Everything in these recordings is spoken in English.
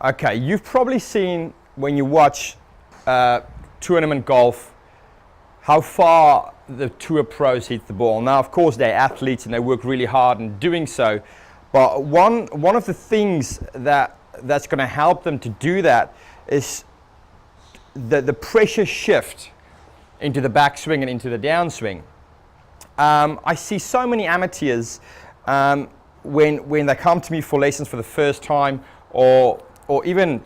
Okay, you've probably seen when you watch tournament golf how far the tour pros hit the ball. Now, of course, they're athletes and they work really hard in doing so, but one of the things that's going to help them to do that is the pressure shift into the backswing and into the downswing. I see so many amateurs when they come to me for lessons for the first time, or even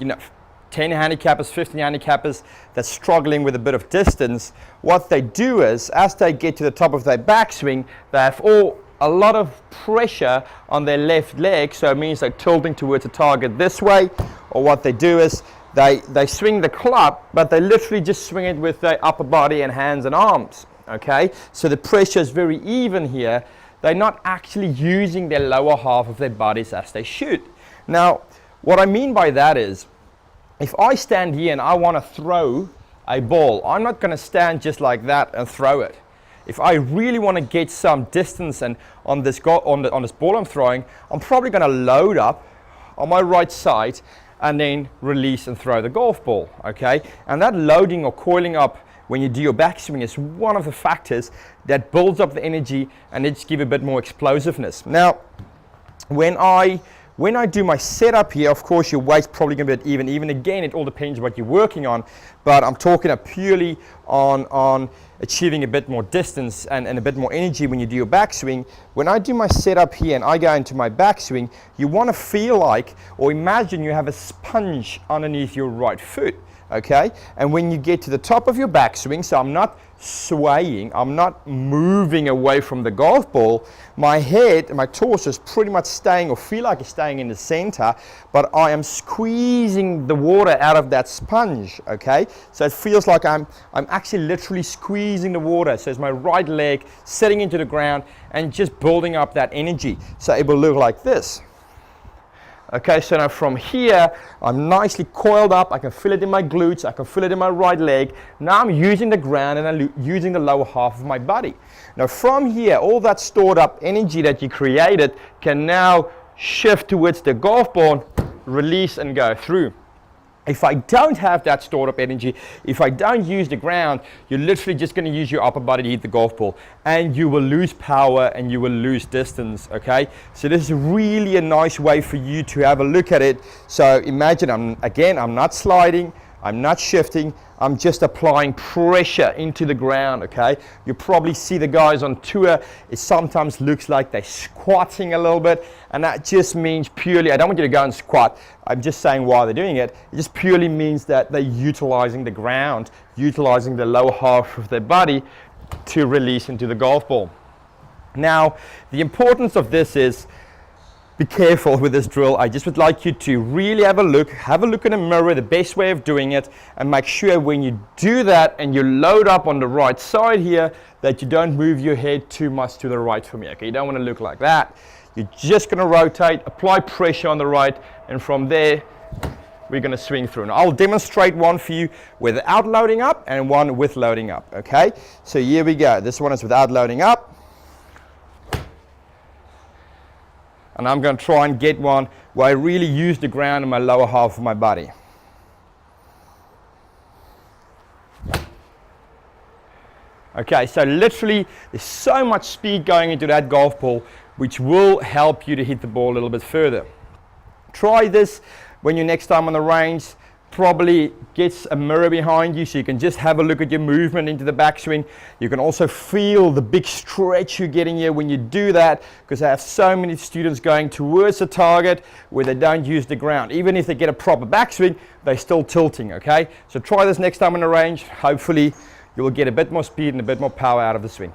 10 handicappers, 15 handicappers that's struggling with a bit of distance. What they do is, as they get to the top of their backswing, they have a lot of pressure on their left leg, so it means they're tilting towards the target this way. Or what they do is they swing the club, but they literally just swing it with their upper body and hands and arms. Okay, so the pressure is very even here. They're not actually using their lower half of their bodies as they should. Now, what I mean by that is, if I stand here and I want to throw a ball, I'm not going to stand just like that and throw it. If I really want to get some distance and on this ball I'm throwing, I'm probably going to load up on my right side and then release and throw the golf ball. Okay, and that loading or coiling up when you do your backswing is one of the factors that builds up the energy and it's give a bit more explosiveness. Now, when I do my setup here, of course your weight's probably going to be even. Even again, it all depends what you're working on, but I'm talking purely on achieving a bit more distance and a bit more energy when you do your backswing. When I do my setup here and I go into my backswing, you want to feel like, or imagine you have a sponge underneath your right foot. Okay, and when you get to the top of your backswing, so I'm not swaying, I'm not moving away from the golf ball, my head and my torso is pretty much staying, or feel like it's staying in the center, but I am squeezing the water out of that sponge. Okay, so it feels like I'm actually literally squeezing the water. So it's my right leg setting into the ground and just building up that energy. So it will look like this. Okay, so now from here, I'm nicely coiled up. I can feel it in my glutes. I can feel it in my right leg. Now I'm using the ground and I'm using the lower half of my body. Now from here, all that stored up energy that you created can now shift towards the golf ball, release and go through. If I don't have that stored up energy, if I don't use the ground, you're literally just going to use your upper body to hit the golf ball, and you will lose power and you will lose distance. Okay, so this is really a nice way for you to have a look at it. So imagine I'm not sliding, I'm not shifting, I'm just applying pressure into the ground. Okay, you probably see the guys on tour, it sometimes looks like they're squatting a little bit, and that just means purely, I don't want you to go and squat, I'm just saying why they're doing it. It just purely means that they're utilizing the ground, utilizing the lower half of their body to release into the golf ball. Now, the importance of this is, be careful with this drill. I just would like you to really have a look in the mirror, the best way of doing it, and make sure when you do that and you load up on the right side here, that you don't move your head too much to the right from here. Okay, you don't want to look like that. You're just going to rotate, apply pressure on the right, and from there, we're going to swing through. Now, I'll demonstrate one for you without loading up and one with loading up. Okay, so here we go. This one is without loading up. And I'm going to try and get one where I really use the ground in my lower half of my body. Okay, so literally there's so much speed going into that golf ball, which will help you to hit the ball a little bit further. Try this when you're next time on the range. Probably gets a mirror behind you so you can just have a look at your movement into the backswing. You can also feel the big stretch you're getting here when you do that, because I have so many students going towards the target where they don't use the ground. Even if they get a proper backswing, they're still tilting. Okay, so try this next time on the range. Hopefully you will get a bit more speed and a bit more power out of the swing.